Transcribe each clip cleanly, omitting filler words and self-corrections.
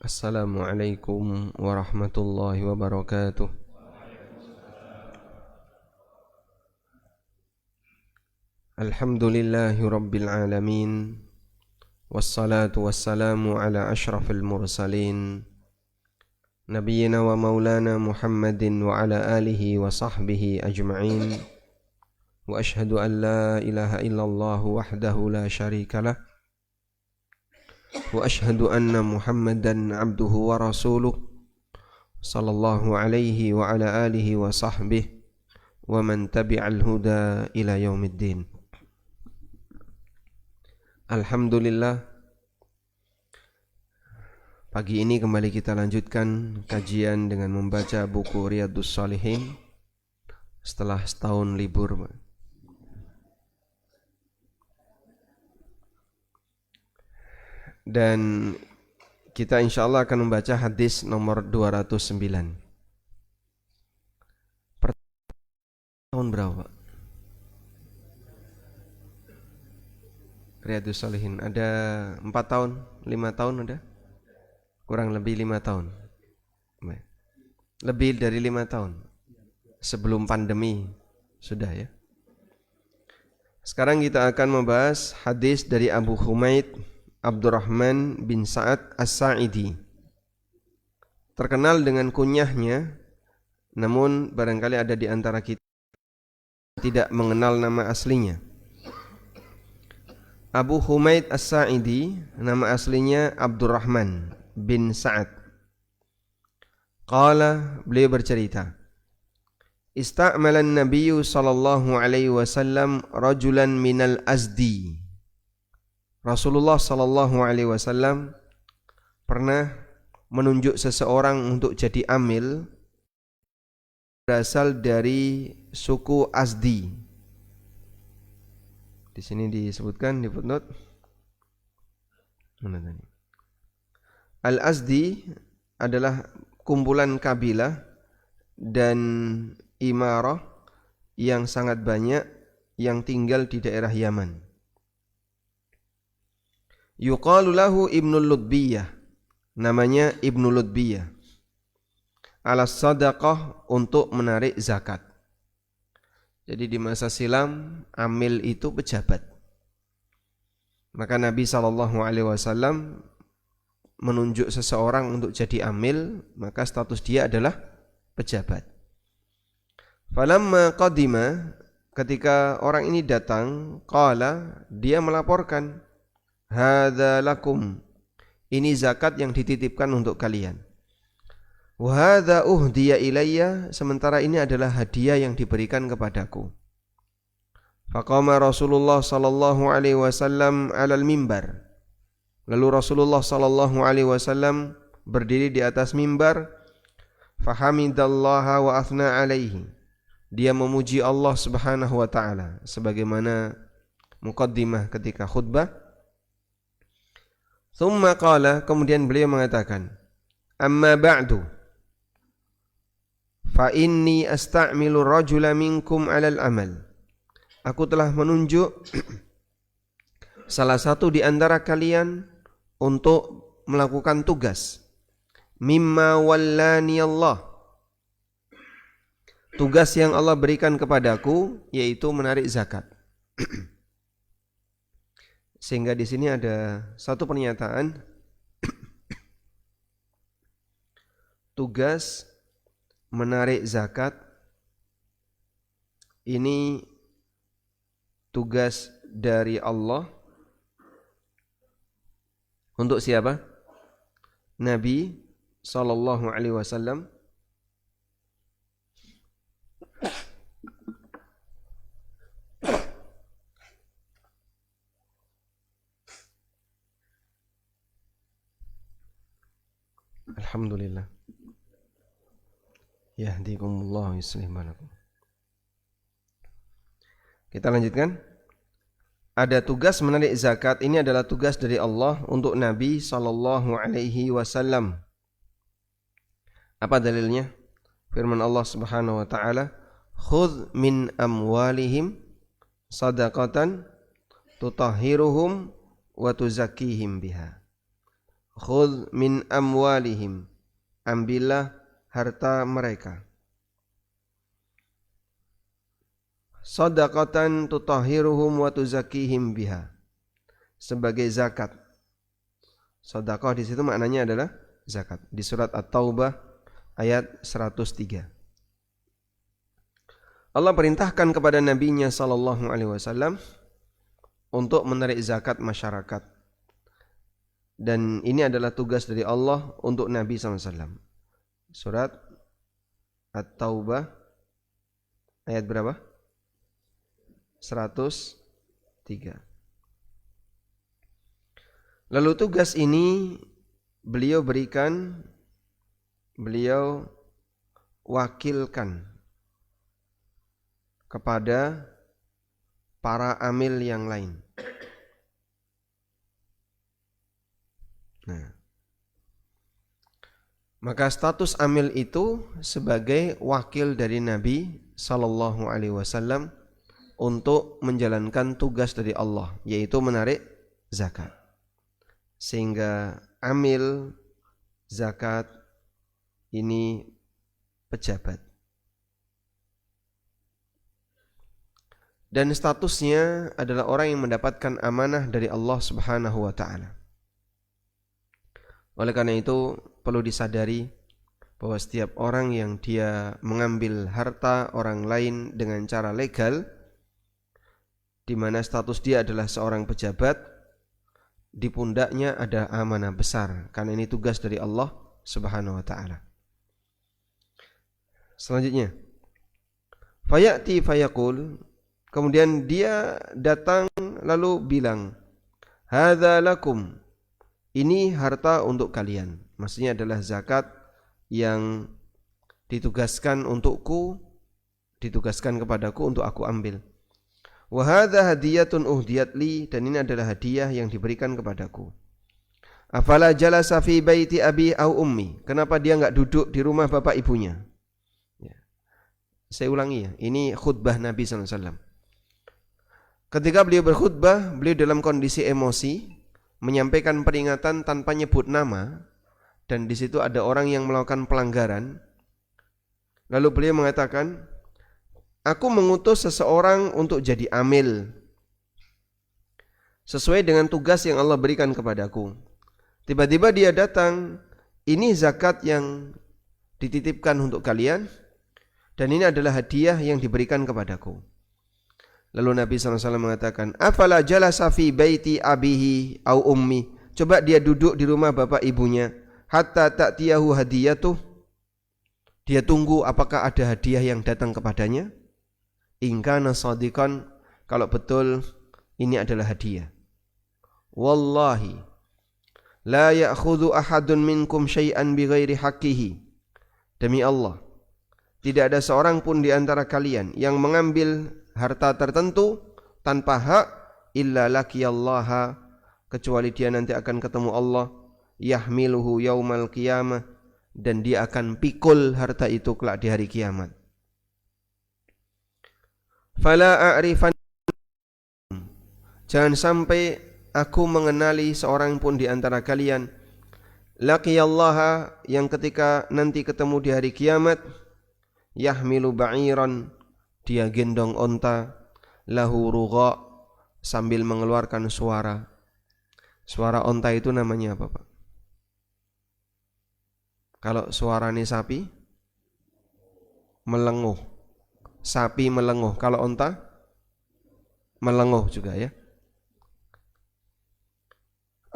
Assalamualaikum warahmatullahi wabarakatuh. Alhamdulillahi rabbil alamin. Wassalatu wassalamu ala ashrafil mursalin Nabiyyina wa maulana Muhammadin wa ala alihi wa sahbihi ajma'in. Wa ashhadu an la ilaha illallah wahdahu la syarika lah. Wa ashhadu anna Muhammadan abduhu wa rasuluh sallallahu alaihi wa ala alihi wa sahbihi wa man tabi'al huda ila yaumiddin. Alhamdulillah, pagi ini kembali kita lanjutkan kajian dengan membaca buku Riyadhus Shalihin setelah setahun libur. Dan kita insya Allah akan membaca hadis nomor 209. Tahun berapa? Riyadhus Shalihin ada 4 tahun, 5 tahun ada? Kurang lebih 5 tahun. Lebih dari 5 tahun. Sebelum pandemi sudah ya. Sekarang kita akan membahas hadis dari Abu Humaid Abdurrahman bin Sa'ad As-Sa'idi. Terkenal dengan kunyahnya, namun barangkali ada di antara kita tidak mengenal nama aslinya. Abu Humaid As-Sa'idi, nama aslinya Abdurrahman bin Sa'ad. Qala, beliau bercerita, Ista'mala an-nabiyyu sallallahu alaihi wasallam rajulan minal Azdi. Rasulullah sallallahu alaihi wasallam pernah menunjuk seseorang untuk jadi amil berasal dari suku Azdi. Di sini disebutkan di footnote. Mana tadi? Al-Azdi adalah kumpulan kabilah dan imarah yang sangat banyak yang tinggal di daerah Yaman. Yuqalu lahu Ibnul Ludbiyah, namanya Ibnu Ludbiyah, ala sadaqah, untuk menarik zakat. Jadi di masa silam amil itu pejabat. Maka Nabi SAW menunjuk seseorang untuk jadi amil, maka status dia adalah pejabat. Falamma qadima, ketika orang ini datang, qala, dia melaporkan, hadza lakum, ini zakat yang dititipkan untuk kalian. Wa hadza uhdiya ilayya, sementara ini adalah hadiah yang diberikan kepadaku. Faqama Rasulullah sallallahu alaihi wasallam 'alal mimbar. Lalu Rasulullah sallallahu alaihi wasallam berdiri di atas mimbar. Fahamidallaha wa athna alaihi. Dia memuji Allah Subhanahu wa taala sebagaimana muqaddimah ketika khutbah. Thumma qala, kemudian beliau mengatakan, amma ba'du, fa inni asta'milu rajula minkum 'alal amal. Aku telah menunjuk salah satu di antara kalian untuk melakukan tugas. Mimma wallani Allah. Tugas yang Allah berikan kepadaku yaitu menarik zakat. Sehingga di sini ada satu pernyataan, tugas menarik zakat ini tugas dari Allah untuk siapa? Nabi sallallahu alaihi wasallam Alhamdulillah. Yahdikumullah wa yuslih balakum. Kita lanjutkan. Ada tugas menarik zakat, ini adalah tugas dari Allah untuk Nabi sallallahu alaihi wasallam. Apa dalilnya? Firman Allah Subhanahu wa taala, "Khudh min amwalihim shadaqatan tutahhiruhum wa tuzakkihim biha." khudh min amwalihim, ambillah harta mereka, shadaqatan tutahhiruhum wa tuzakkihim biha, sebagai zakat. Sedekah di situ maknanya adalah zakat. Di surat At-Taubah ayat 103. Allah perintahkan kepada nabinya sallallahu alaihi wasallam untuk menarik zakat masyarakat. Dan ini adalah tugas dari Allah untuk Nabi sallallahu alaihi wasallam. Surat At-Taubah ayat berapa? 103. Lalu tugas ini beliau wakilkan kepada para amil yang lain. Nah, maka status amil itu sebagai wakil dari Nabi sallallahu alaihi wasallam untuk menjalankan tugas dari Allah, yaitu menarik zakat. Sehingga amil zakat ini pejabat. Dan statusnya adalah orang yang mendapatkan amanah dari Allah Subhanahu wa taala. Oleh karena itu perlu disadari bahwa setiap orang yang dia mengambil harta orang lain dengan cara legal, di mana status dia adalah seorang pejabat, di pundaknya ada amanah besar, karena ini tugas dari Allah Subhanahu wa taala. Selanjutnya, fayati fayaqul, kemudian dia datang lalu bilang, hadza lakum, ini harta untuk kalian. Maksudnya adalah zakat yang ditugaskan untukku, ditugaskan kepadaku untuk aku ambil. Wa hadza hadiyatun uhdiyat li, dan ini adalah hadiah yang diberikan kepadaku. Afala jalasa fi baiti abi au ummi, kenapa dia enggak duduk di rumah bapak ibunya? Ya. Saya ulangi ya, ini khutbah Nabi sallallahu alaihi wasallam. Ketika beliau berkhutbah, beliau dalam kondisi emosi, menyampaikan peringatan tanpa nyebut nama, dan di situ ada orang yang melakukan pelanggaran. Lalu beliau mengatakan, aku mengutus seseorang untuk jadi amil sesuai dengan tugas yang Allah berikan kepadaku. Tiba-tiba dia datang, ini zakat yang dititipkan untuk kalian, dan ini adalah hadiah yang diberikan kepadaku. Lalu Nabi SAW mengatakan, afala jalasa fi baiti abihi au ummi, coba dia duduk di rumah bapak ibunya, hatta ta'tiyahu hadiyatuh, dia tunggu apakah ada hadiah yang datang kepadanya. In kana shadiqan, kalau betul ini adalah hadiah. Wallahi la ya'khudhu ahadun minkum syai'an bighairi haqqihi, demi Allah tidak ada seorang pun di antara kalian yang mengambil harta tertentu tanpa hak, illa laqiyallaha, kecuali dia nanti akan ketemu Allah, yahmiluhu yaumal qiyamah, dan dia akan pikul harta itu kelak di hari kiamat. Fala a'rifan, jangan sampai aku mengenali seorang pun di antara kalian, laqiyallaha, yang ketika nanti ketemu di hari kiamat, yahmilu ba'iran, dia gendong onta, lahu rugha, sambil mengeluarkan suara. Suara onta itu namanya apa, Pak? Kalau suaranya sapi, melenguh. Sapi melenguh, kalau onta melenguh juga ya.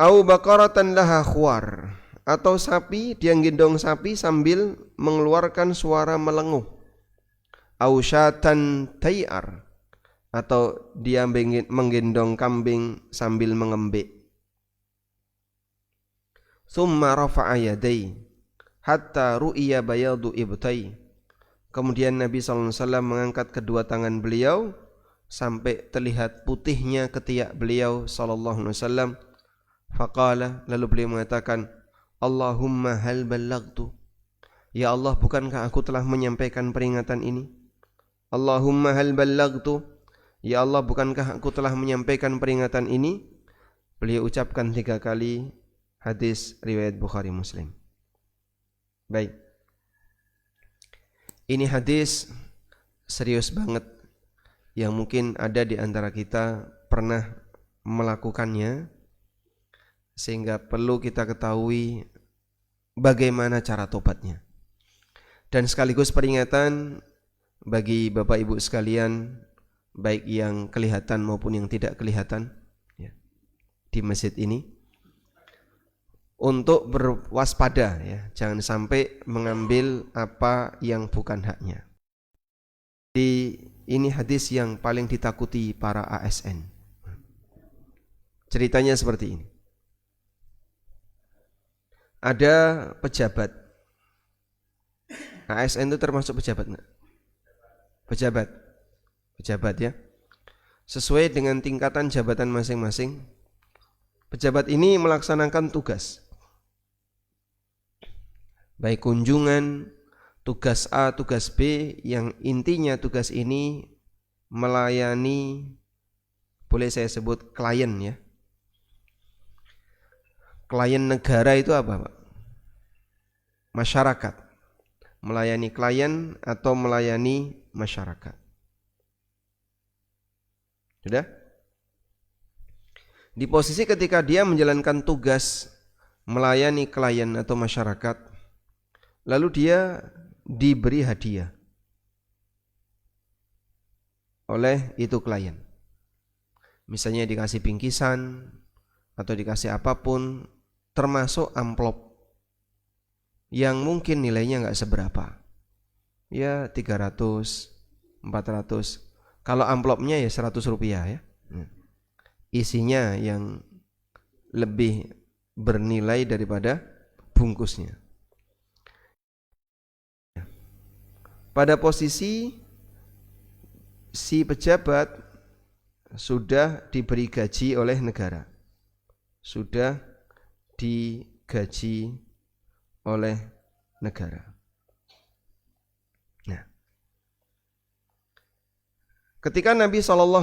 Au baqaratan laha khuar, atau sapi, dia gendong sapi sambil mengeluarkan suara melenguh. Au syatan tayar, atau dia menggendong kambing sambil mengembik. Thumma rafa'a yadai hatta ru'iya bayadu ibtai, kemudian Nabi SAW mengangkat kedua tangan beliau sampai terlihat putihnya ketiak beliau SAW. Faqala, lalu beliau mengatakan, Allahumma hal ballagtu, ya Allah, bukankah aku telah menyampaikan peringatan ini? Allahumma hal ballagtu, ya Allah, bukankah aku telah menyampaikan peringatan ini? Beliau ucapkan 3 kali, Hadis riwayat Bukhari Muslim. Baik. Ini hadis serius banget yang mungkin ada di antara kita pernah melakukannya, sehingga perlu kita ketahui bagaimana cara tobatnya. Dan sekaligus peringatan bagi Bapak Ibu sekalian, baik yang kelihatan maupun yang tidak kelihatan ya, di masjid ini, untuk berwaspada ya, jangan sampai mengambil apa yang bukan haknya. Ini hadis yang paling ditakuti para ASN. Ceritanya seperti ini. Ada pejabat. ASN itu termasuk pejabat enggak? Pejabat ya. Sesuai dengan tingkatan jabatan masing-masing, pejabat ini melaksanakan tugas. Baik kunjungan, tugas A, tugas B, yang intinya tugas ini melayani, boleh saya sebut klien ya. Klien negara itu apa, Pak? Masyarakat. Melayani klien atau melayani masyarakat. Sudah? Di posisi ketika dia menjalankan tugas melayani klien atau masyarakat, lalu dia diberi hadiah oleh itu klien. Misalnya dikasih bingkisan atau dikasih apapun, termasuk amplop yang mungkin nilainya enggak seberapa. Ya 300, 400. Kalau amplopnya ya 100 rupiah ya. Isinya yang lebih bernilai daripada bungkusnya. Pada posisi si pejabat sudah diberi gaji oleh negara, sudah digaji oleh negara. Nah, ketika Nabi SAW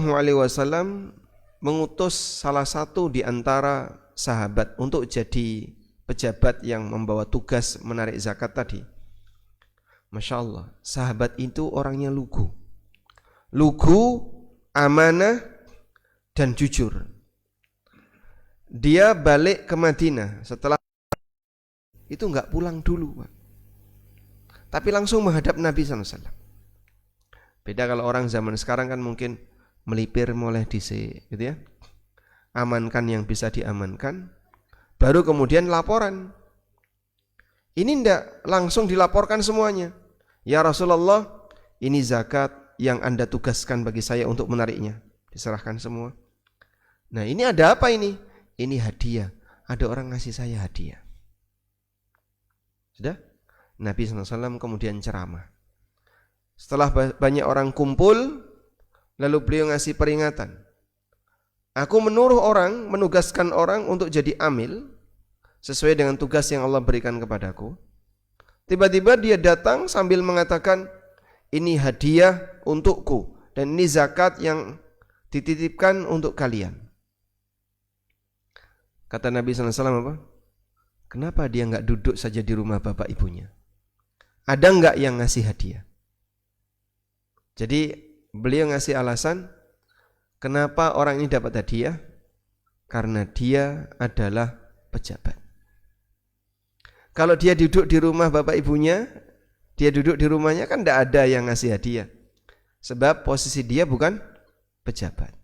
mengutus salah satu di antara sahabat untuk jadi pejabat yang membawa tugas menarik zakat tadi, Masya Allah, sahabat itu orangnya lugu, amanah, dan jujur. Dia balik ke Madinah setelah itu enggak pulang dulu, Pak, tapi langsung menghadap Nabi SAW. Beda kalau orang zaman sekarang kan mungkin melipir mulai dhisik gitu ya. Amankan yang bisa diamankan, baru kemudian laporan. Ini enggak langsung dilaporkan semuanya. Ya Rasulullah, ini zakat yang Anda tugaskan bagi saya untuk menariknya. Diserahkan semua. Nah, ini ada apa ini? Ini hadiah. Ada orang ngasih saya hadiah. Sudah? Nabi SAW kemudian ceramah. Setelah banyak orang kumpul, lalu beliau ngasih peringatan. Aku menugaskan orang untuk jadi amil sesuai dengan tugas yang Allah berikan kepadaku. Tiba-tiba dia datang sambil mengatakan, ini hadiah untukku dan ini zakat yang dititipkan untuk kalian. Kata Nabi SAW apa? Kenapa dia enggak duduk saja di rumah bapak ibunya? Ada enggak yang ngasih hadiah? Jadi beliau ngasih alasan, kenapa orang ini dapat hadiah? Karena dia adalah pejabat. Kalau dia duduk di rumah bapak ibunya, dia duduk di rumahnya kan tidak ada yang ngasih hadiah. Sebab posisi dia bukan pejabat.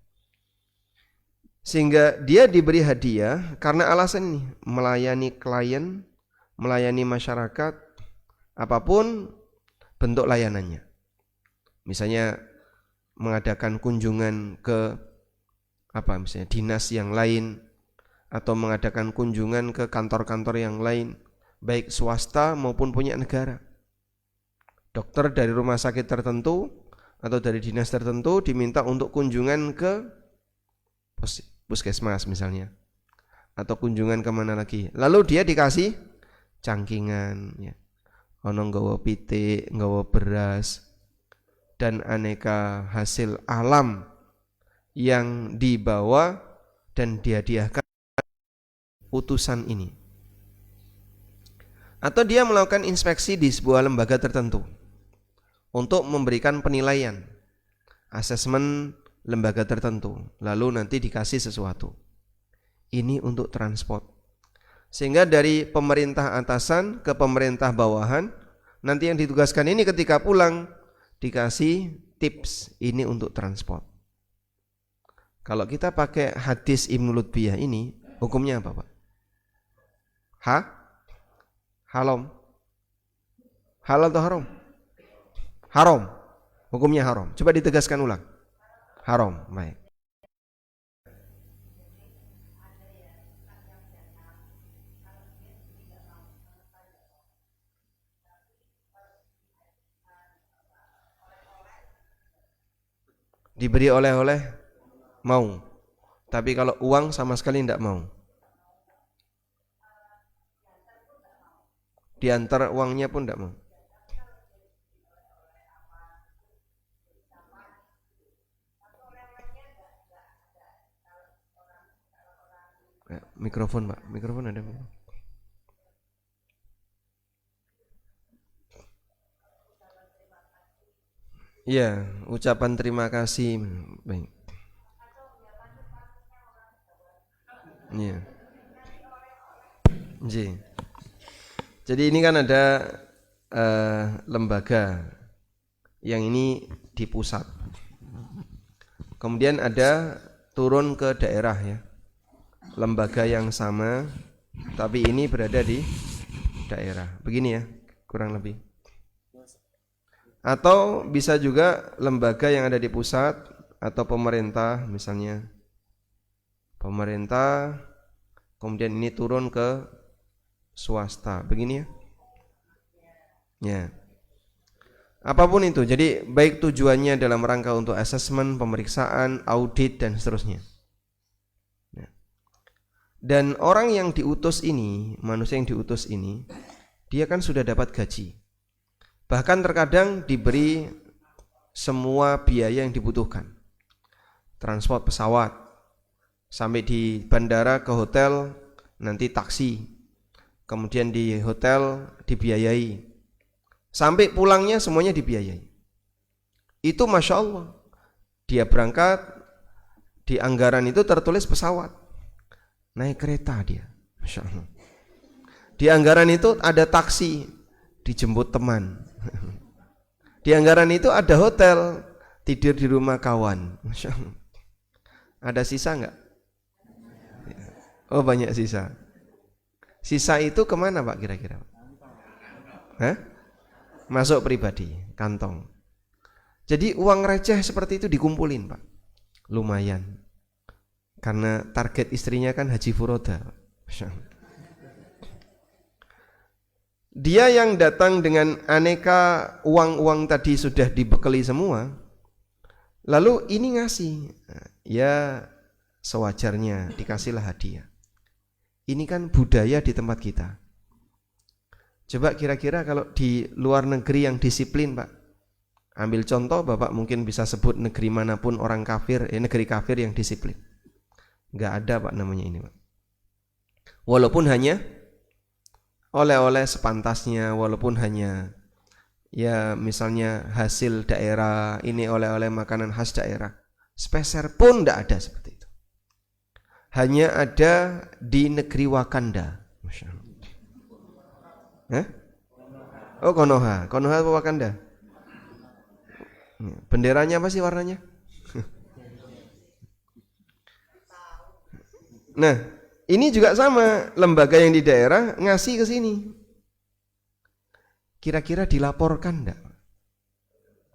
Sehingga dia diberi hadiah karena alasan ini, melayani klien, melayani masyarakat, apapun bentuk layanannya. Misalnya mengadakan kunjungan ke misalnya dinas yang lain, atau mengadakan kunjungan ke kantor-kantor yang lain, baik swasta maupun punya negara. Dokter dari rumah sakit tertentu atau dari dinas tertentu diminta untuk kunjungan ke puskesmas misalnya, atau kunjungan kemana lagi. Lalu dia dikasih cangkingan, ya. Ono nggawa pitik, nggawa beras, dan aneka hasil alam yang dibawa dan dihadiahkan utusan ini. Atau dia melakukan inspeksi di sebuah lembaga tertentu untuk memberikan penilaian, asesmen lembaga tertentu, lalu nanti dikasih sesuatu. Ini untuk transport. Sehingga dari pemerintah atasan ke pemerintah bawahan, nanti yang ditugaskan ini ketika pulang dikasih tips, ini untuk transport. Kalau kita pakai hadis Ibnu Lutbiyah ini, hukumnya apa, Pak? Haram. Halal atau haram? Haram. Hukumnya haram. Coba ditegaskan ulang. Haram. Baik. Diberi oleh-oleh mau. Tapi kalau uang sama sekali tidak mau. Diantar uangnya pun tidak mau. Mikrofon, Pak. Mikrofon ada. Iya, ucapan terima kasih. Baik. Iya. Jadi ini kan ada lembaga yang ini di pusat. Kemudian ada turun ke daerah ya. Lembaga yang sama tapi ini berada di daerah. Begini ya, kurang lebih. Atau bisa juga lembaga yang ada di pusat atau pemerintah, misalnya pemerintah, kemudian ini turun ke swasta, begini ya. Ya. Apapun itu, jadi baik tujuannya dalam rangka untuk asesmen, pemeriksaan, audit dan seterusnya. Ya. Dan orang yang diutus ini, manusia yang diutus ini, dia kan sudah dapat gaji. Bahkan terkadang diberi semua biaya yang dibutuhkan. Transport pesawat, sampai di bandara ke hotel, nanti taksi. Kemudian di hotel dibiayai. Sampai pulangnya semuanya dibiayai. Itu Masya Allah. Dia berangkat, di anggaran itu tertulis pesawat. Naik kereta dia, Masya Allah. Di anggaran itu ada taksi, dijemput teman. Di anggaran itu ada hotel, tidur di rumah kawan. Masya Allah. Ada sisa enggak? Oh banyak sisa. Sisa itu kemana Pak kira-kira? Hah? Masuk pribadi, kantong. Jadi uang receh seperti itu dikumpulin Pak. Lumayan. Karena target istrinya kan haji furoda. Masya Allah. Dia yang datang dengan aneka uang-uang tadi sudah dibekali semua. Lalu ini ngasih. Ya sewajarnya dikasihlah hadiah. Ini kan budaya di tempat kita. Coba kira-kira kalau di luar negeri yang disiplin Pak. Ambil contoh Bapak mungkin bisa sebut negeri manapun orang kafir, negeri kafir yang disiplin. Gak ada Pak namanya ini Pak. Walaupun hanya oleh-oleh sepantasnya, walaupun hanya ya misalnya hasil daerah, ini oleh-oleh makanan khas daerah, speser pun tidak ada seperti itu. Hanya ada di negeri Wakanda. Masya Allah. Oh Konoha, Konoha apa Wakanda? Benderanya apa sih warnanya? Nah, ini juga sama, lembaga yang di daerah ngasih ke sini. Kira-kira dilaporkan enggak?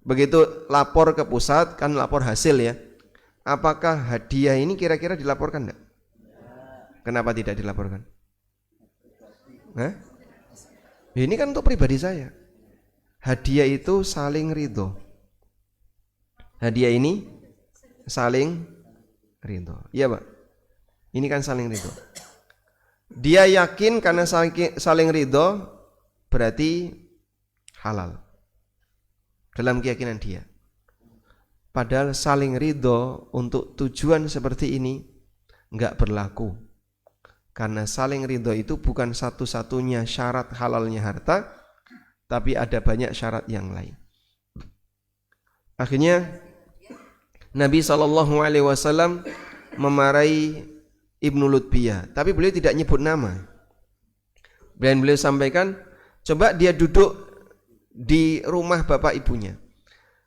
Begitu lapor ke pusat, kan lapor hasil ya. Apakah hadiah ini kira-kira dilaporkan enggak? Kenapa tidak dilaporkan? Ini kan untuk pribadi saya. Hadiah itu saling ridho. Hadiah ini saling ridho. Iya Pak. Ini kan saling ridho. Dia yakin karena saling ridho berarti halal dalam keyakinan dia. Padahal saling ridho untuk tujuan seperti ini enggak berlaku. Karena saling ridho itu bukan satu-satunya syarat halalnya harta, tapi ada banyak syarat yang lain. Akhirnya Nabi SAW memarahi Ibnu Lutbiyah, tapi beliau tidak nyebut nama. Dan beliau sampaikan, coba dia duduk di rumah bapak ibunya.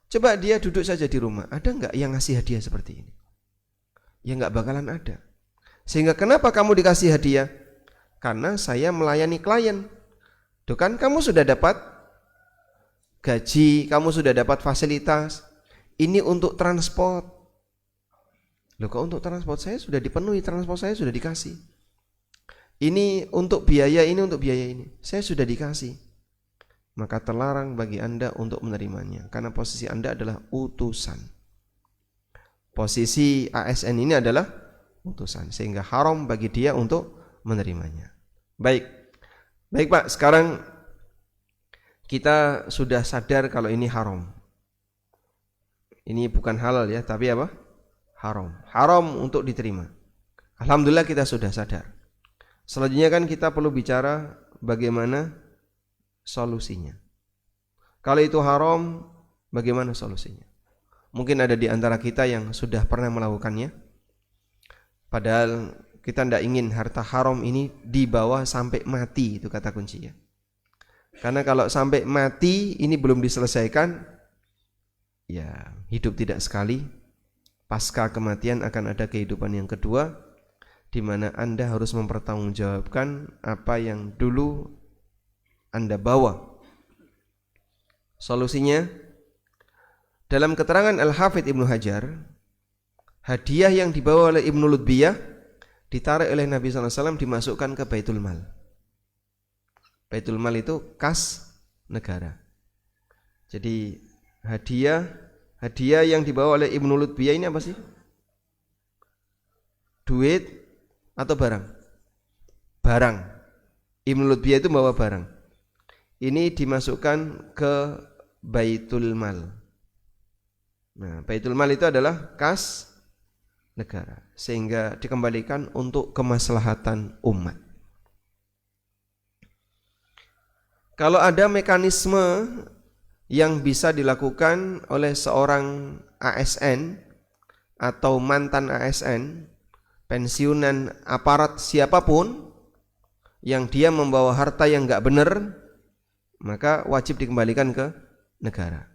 Coba dia duduk saja di rumah. Ada enggak yang ngasih hadiah seperti ini? Ya enggak bakalan ada. Sehingga kenapa kamu dikasih hadiah? Karena saya melayani klien. Tuh kan kamu sudah dapat gaji, kamu sudah dapat fasilitas. Ini untuk transport. Loh kok untuk transport saya sudah dipenuhi, transport saya sudah dikasih. Ini untuk biaya ini, untuk biaya ini. Saya sudah dikasih. Maka terlarang bagi Anda untuk menerimanya. Karena posisi Anda adalah utusan. Posisi ASN ini adalah utusan. Sehingga haram bagi dia untuk menerimanya. Baik Pak, sekarang kita sudah sadar kalau ini haram. Ini bukan halal ya, tapi apa? Haram. Haram untuk diterima. Alhamdulillah kita sudah sadar. Selanjutnya kan kita perlu bicara bagaimana solusinya. Kalau itu haram, bagaimana solusinya? Mungkin ada di antara kita yang sudah pernah melakukannya. Padahal kita tidak ingin harta haram ini dibawa sampai mati, itu kata kuncinya. Karena kalau sampai mati ini belum diselesaikan, ya hidup tidak sekali. Pasca kematian akan ada kehidupan yang kedua, di mana Anda harus mempertanggungjawabkan apa yang dulu Anda bawa. Solusinya, dalam keterangan Al-Hafidh Ibnu Hajar, hadiah yang dibawa oleh Ibnu Lutbiyah ditarik oleh Nabi SAW, dimasukkan ke Baitul Mal. Baitul Mal itu kas negara. Jadi hadiah yang dibawa oleh Ibnu Lutbiyah ini apa sih? Duit atau barang? Barang. Ibnu Lutbiyah itu bawa barang. Ini dimasukkan ke Baitul Mal. Nah, Baitul Mal itu adalah kas negara, sehingga dikembalikan untuk kemaslahatan umat. Kalau ada mekanisme yang bisa dilakukan oleh seorang ASN atau mantan ASN, pensiunan aparat siapapun, yang dia membawa harta yang enggak benar, maka wajib dikembalikan ke negara.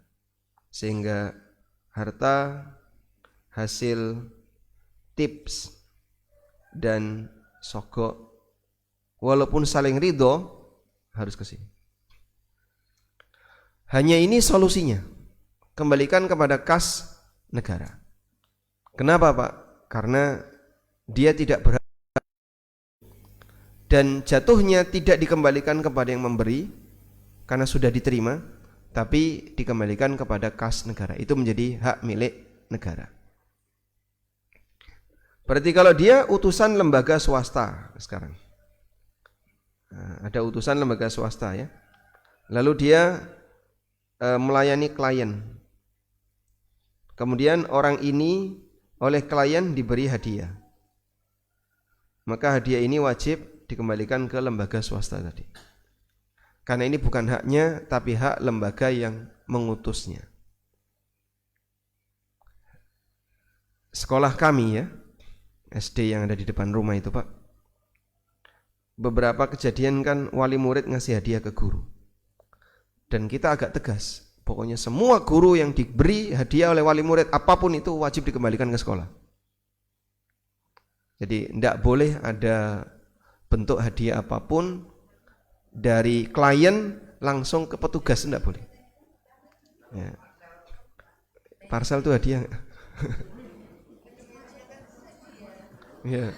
Sehingga harta hasil tips dan sogok, walaupun saling ridho, harus ke sini. Hanya ini solusinya. Kembalikan kepada kas negara. Kenapa Pak? Karena dia tidak berhak, dan jatuhnya tidak dikembalikan kepada yang memberi karena sudah diterima, tapi dikembalikan kepada kas negara. Itu menjadi hak milik negara. Berarti kalau dia utusan lembaga swasta sekarang, ada utusan lembaga swasta ya, lalu dia melayani klien, kemudian orang ini oleh klien diberi hadiah, maka hadiah ini wajib dikembalikan ke lembaga swasta tadi, karena ini bukan haknya tapi hak lembaga yang mengutusnya. Sekolah kami ya, SD yang ada di depan rumah itu Pak, beberapa kejadian kan wali murid ngasih hadiah ke guru, dan kita agak tegas, pokoknya semua guru yang diberi hadiah oleh wali murid apapun itu wajib dikembalikan ke sekolah. Jadi tidak boleh ada bentuk hadiah apapun dari klien langsung ke petugas, tidak boleh ya. Parcel itu hadiah ya.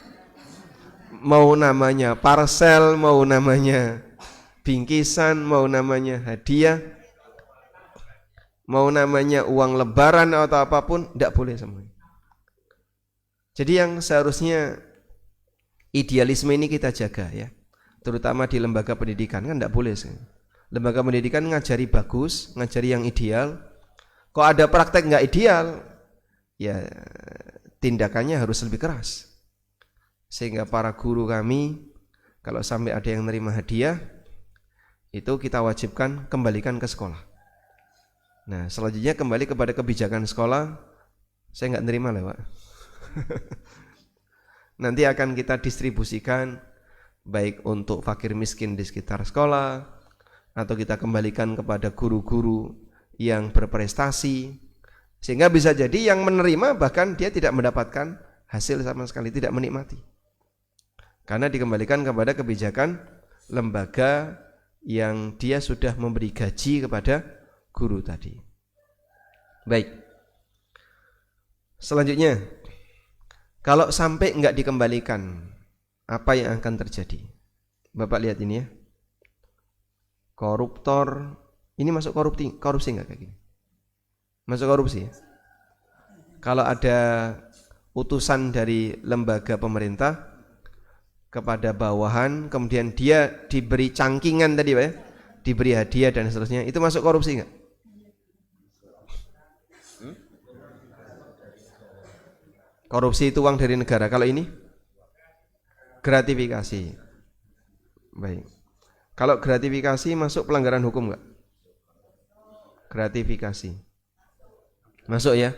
Mau namanya parcel, mau namanya bingkisan, mau namanya hadiah, mau namanya uang lebaran atau apapun, tidak boleh semuanya. Jadi yang seharusnya idealisme ini kita jaga ya, terutama di lembaga pendidikan kan tidak boleh sih. Lembaga pendidikan ngajari bagus, ngajari yang ideal. Kok ada praktek nggak ideal, ya tindakannya harus lebih keras. Sehingga para guru kami Kalau sampai ada yang nerima hadiah, itu kita wajibkan kembalikan ke sekolah. Nah, selanjutnya kembali kepada kebijakan sekolah. Saya nggak nerima lah, Pak. Nanti akan kita distribusikan baik untuk fakir miskin di sekitar sekolah, atau kita kembalikan kepada guru-guru yang berprestasi, sehingga bisa jadi yang menerima bahkan dia tidak mendapatkan hasil sama sekali, tidak menikmati, karena dikembalikan kepada kebijakan lembaga yang dia sudah memberi gaji kepada guru tadi. Baik, selanjutnya, kalau sampai enggak dikembalikan, apa yang akan terjadi? Bapak lihat ini ya. Koruptor, ini masuk korupsi enggak kayak gini? Masuk korupsi ya? Kalau ada utusan dari lembaga pemerintah kepada bawahan, kemudian dia diberi cangkingan tadi Pak ya, diberi hadiah dan seterusnya, itu masuk korupsi enggak? Korupsi itu uang dari negara. Kalau ini gratifikasi. Baik. Kalau gratifikasi masuk pelanggaran hukum enggak? Gratifikasi masuk ya.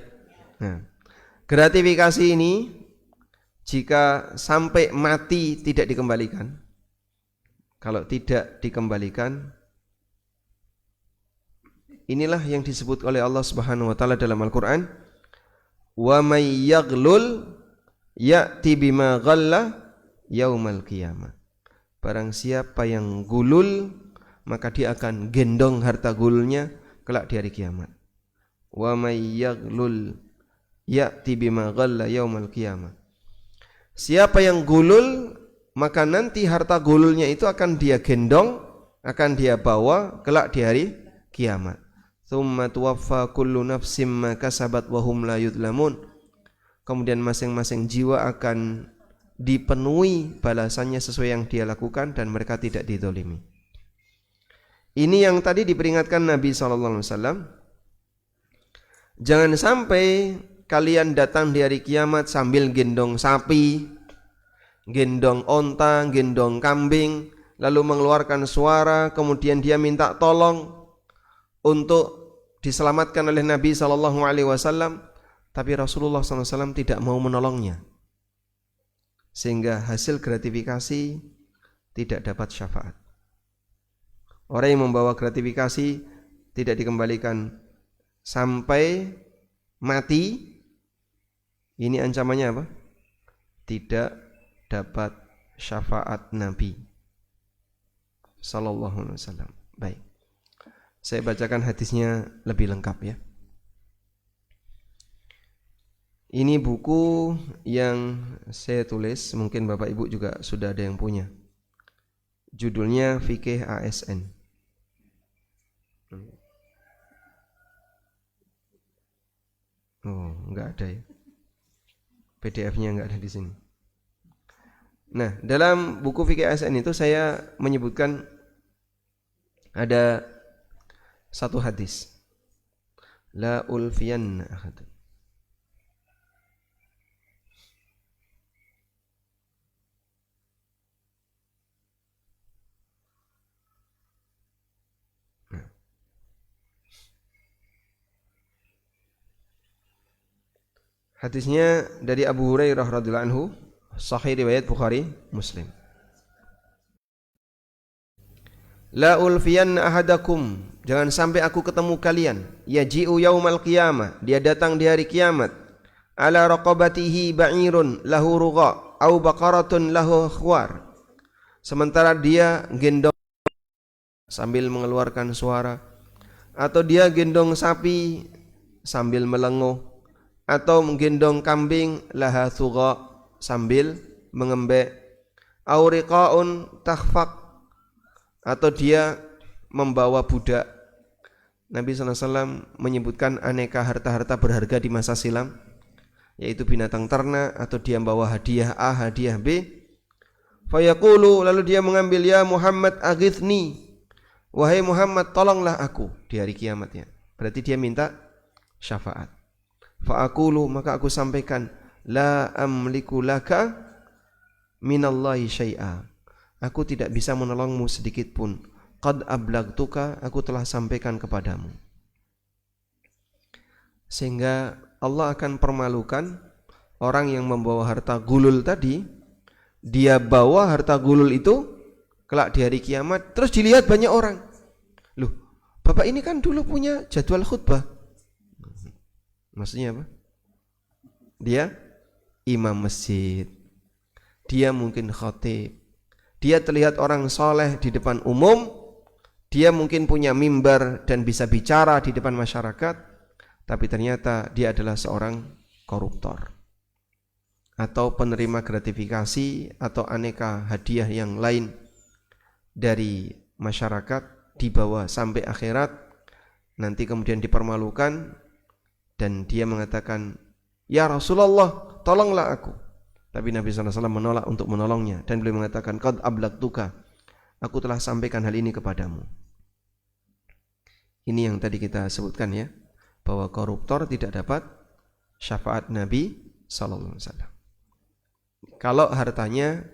Nah, gratifikasi ini jika sampai mati tidak dikembalikan, kalau tidak dikembalikan, inilah yang disebut oleh Allah Subhanahu wa taala dalam Al-Qur'an, wa may yaghlul ya'ti bima ghalla yaumal qiyamah. Barang siapa yang gulul, maka dia akan gendong harta gululnya kelak di hari kiamat. Wa may yaghlul ya'ti bima ghalla yaumal qiyamah. Siapa yang gulul, maka nanti harta gululnya itu akan dia gendong, akan dia bawa kelak di hari kiamat. Tsumma tuwaffa kullu nafsim ma kasabat wa hum la yudlamun. Kemudian masing-masing jiwa akan dipenuhi balasannya sesuai yang dia lakukan dan mereka tidak dizalimi. Ini yang tadi diperingatkan Nabi SAW. Jangan sampai kalian datang di hari kiamat sambil gendong sapi, gendong onta, gendong kambing, lalu mengeluarkan suara, kemudian dia minta tolong untuk diselamatkan oleh Nabi SAW, tapi Rasulullah SAW tidak mau menolongnya, sehingga hasil gratifikasi tidak dapat syafaat. Orang yang membawa gratifikasi tidak dikembalikan sampai mati, ini ancamannya apa? Tidak dapat syafaat Nabi sallallahu alaihi wasallam. Baik, saya bacakan hadisnya lebih lengkap ya. Ini buku yang saya tulis, mungkin Bapak Ibu juga sudah ada yang punya. Judulnya Fikih ASN. Oh, enggak ada ya. PDF-nya enggak ada di sini. Nah, dalam buku Fikih ASN itu saya menyebutkan ada satu hadis. La ulfiyanna ahad. Hadisnya dari Abu Hurairah radhiyallahu anhu, sahih riwayat Bukhari, Muslim. La ulfiyanna ahadakum, jangan sampai aku ketemu kalian, yaji'u yaumal qiyamah, dia datang di hari kiamat, ala raqabatihi ba'irun lahu rugha au baqaratun lahu khwar, sementara dia gendong sambil mengeluarkan suara, atau dia gendong sapi sambil melenguh, atau menggendong kambing laha thugha sambil mengembek, au riqaun takhfaq, atau dia membawa budak. Nabi SAW menyebutkan aneka harta-harta berharga di masa silam, yaitu binatang ternak, atau dia membawa hadiah A, hadiah B. Fayaqulu, lalu dia mengambil, ya Muhammad aghithni, wahai Muhammad tolonglah aku di hari kiamatnya. Berarti dia minta syafaat. Fa'aqulu, maka aku sampaikan, la amliku laka minallahi syai'a, aku tidak bisa menolongmu sedikit pun. Qad ablagtuka, aku telah sampaikan kepadamu. Sehingga Allah akan permalukan orang yang membawa harta gulul tadi. Dia bawa harta gulul itu kelak di hari kiamat, terus dilihat banyak orang. Loh, Bapak ini kan dulu punya jadwal khutbah. Maksudnya apa? Dia imam masjid, dia mungkin khatib, dia terlihat orang soleh di depan umum, dia mungkin punya mimbar dan bisa bicara di depan masyarakat, tapi ternyata dia adalah seorang koruptor atau penerima gratifikasi atau aneka hadiah yang lain dari masyarakat, dibawa sampai akhirat, nanti kemudian dipermalukan dan dia mengatakan, ya Rasulullah, tolonglah aku. Tapi Nabi SAW menolak untuk menolongnya dan beliau mengatakan, qad ablagtuka, aku telah sampaikan hal ini kepadamu. Ini yang tadi kita sebutkan ya, bahwa koruptor tidak dapat syafaat Nabi SAW kalau hartanya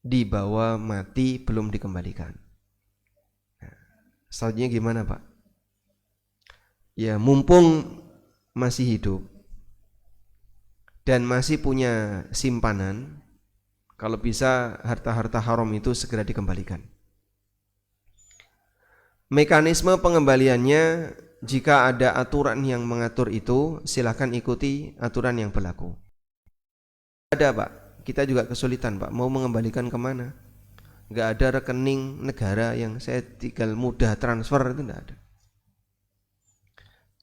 dibawa mati belum dikembalikan. Selanjutnya gimana Pak? Ya mumpung masih hidup dan masih punya simpanan, kalau bisa harta-harta haram itu segera dikembalikan. Mekanisme pengembaliannya, jika ada aturan yang mengatur itu, silakan ikuti aturan yang berlaku. Ada Pak, kita juga kesulitan Pak, mau mengembalikan kemana? Nggak ada rekening negara yang saya tinggal mudah transfer, itu nggak ada.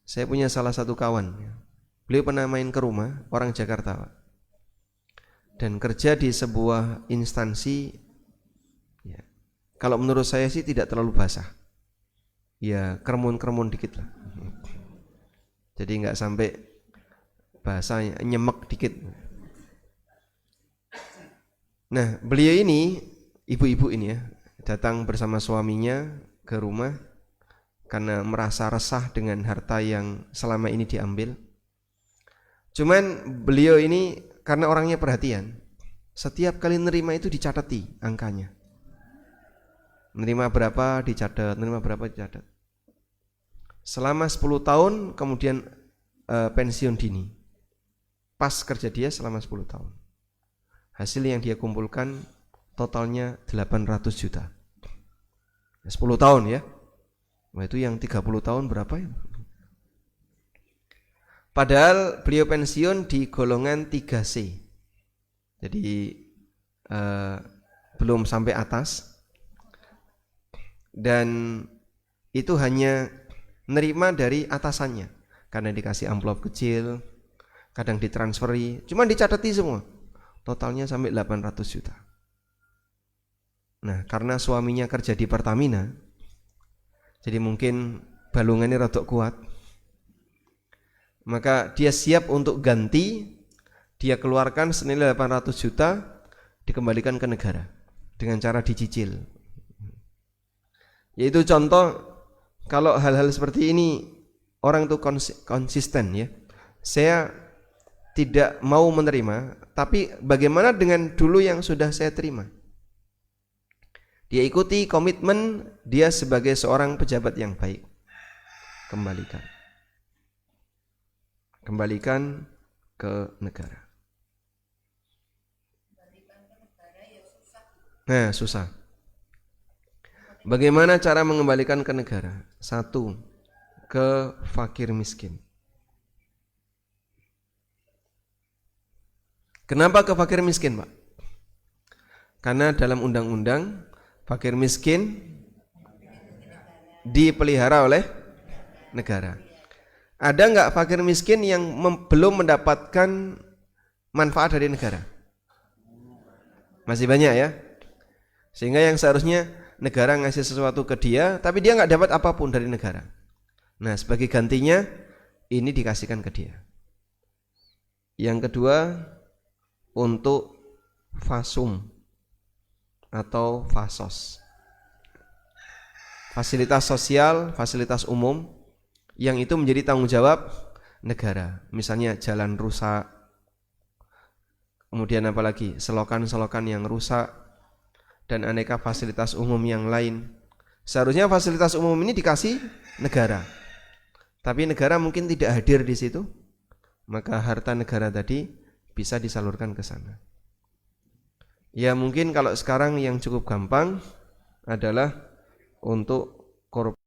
Saya punya salah satu kawan, beliau pernah main ke rumah orang Jakarta Pak, dan kerja di sebuah instansi ya, kalau menurut saya sih tidak terlalu basah, ya kermun-kermun dikit lah, jadi nggak sampai bahasanya nyemek dikit. Nah beliau ini, ibu-ibu ini ya, datang bersama suaminya ke rumah karena merasa resah dengan harta yang selama ini diambil. Cuman beliau ini karena orangnya perhatian, setiap kali nerima itu dicatati angkanya. Nerima berapa dicatat, nerima berapa dicatat. Selama 10 tahun kemudian pensiun dini. Pas kerja dia selama 10 tahun. Hasil yang dia kumpulkan totalnya 800 juta. 10 tahun ya. Wah itu yang 30 tahun berapa ya? Padahal beliau pensiun di golongan 3C. Jadi belum sampai atas. Dan itu hanya nerima dari atasannya. Karena dikasih amplop kecil, kadang ditransferi, cuma dicatati semua. Totalnya sampai 800 juta. Nah, karena suaminya kerja di Pertamina, jadi mungkin balungannya rada kuat, maka dia siap untuk ganti, dia keluarkan senilai 800 juta, dikembalikan ke negara dengan cara dicicil. Yaitu contoh, kalau hal-hal seperti ini orang itu konsisten ya. Saya tidak mau menerima, tapi bagaimana dengan dulu yang sudah saya terima? Dia ikuti komitmen dia sebagai seorang pejabat yang baik. Kembalikan ke negara. Nah, susah. Bagaimana cara mengembalikan ke negara? 1, ke fakir miskin. Kenapa ke fakir miskin, Pak? Karena dalam undang-undang fakir miskin dipelihara oleh negara. Ada enggak fakir miskin yang belum mendapatkan manfaat dari negara? Masih banyak ya. Sehingga yang seharusnya negara ngasih sesuatu ke dia, tapi dia enggak dapat apapun dari negara. Nah, sebagai gantinya ini dikasihkan ke dia. Yang kedua, untuk fasum atau fasos, fasilitas sosial, fasilitas umum yang itu menjadi tanggung jawab negara. Misalnya jalan rusak, kemudian apalagi selokan-selokan yang rusak, dan aneka fasilitas umum yang lain. Seharusnya fasilitas umum ini dikasih negara, tapi negara mungkin tidak hadir di situ, maka harta negara tadi bisa disalurkan ke sana. Ya mungkin kalau sekarang yang cukup gampang adalah untuk korban.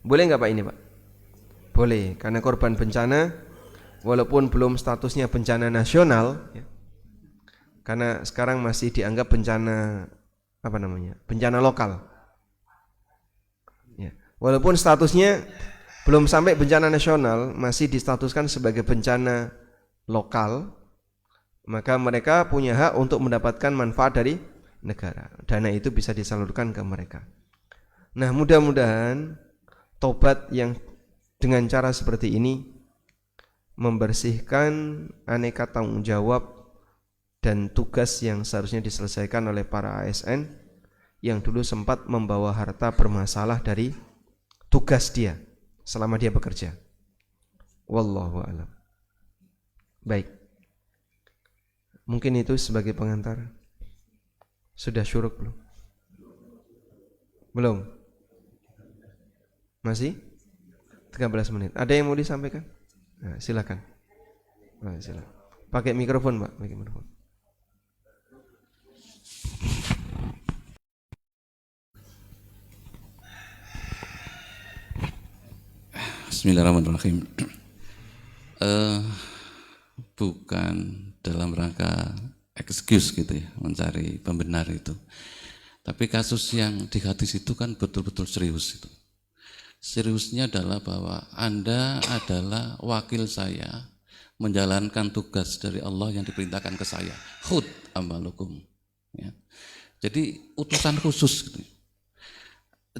Boleh nggak Pak ini Pak? Boleh, karena korban bencana walaupun belum statusnya bencana nasional ya, karena sekarang masih dianggap bencana bencana lokal ya. Walaupun statusnya belum sampai bencana nasional, masih distatuskan sebagai bencana lokal, maka mereka punya hak untuk mendapatkan manfaat dari negara. Dana itu bisa disalurkan ke mereka. Nah, mudah-mudahan tobat yang dengan cara seperti ini membersihkan aneka tanggung jawab dan tugas yang seharusnya diselesaikan oleh para ASN yang dulu sempat membawa harta bermasalah dari tugas dia selama dia bekerja. Wallahu a'lam. Baik. Mungkin itu sebagai pengantar. Sudah syuruk belum? Belum? Masih? 13 menit. Ada yang mau disampaikan? Nah, silakan. Nah, silakan. Pakai mikrofon, Pak. Pakai mikrofon. Bismillahirrahmanirrahim. Bukan dalam rangka excuse gitu ya, mencari pembenar itu. Tapi kasus yang di hadis itu kan betul-betul serius itu. Seriusnya adalah bahwa Anda adalah wakil saya menjalankan tugas dari Allah yang diperintahkan ke saya. Khud amalukum. Ya. Jadi utusan khusus gitu.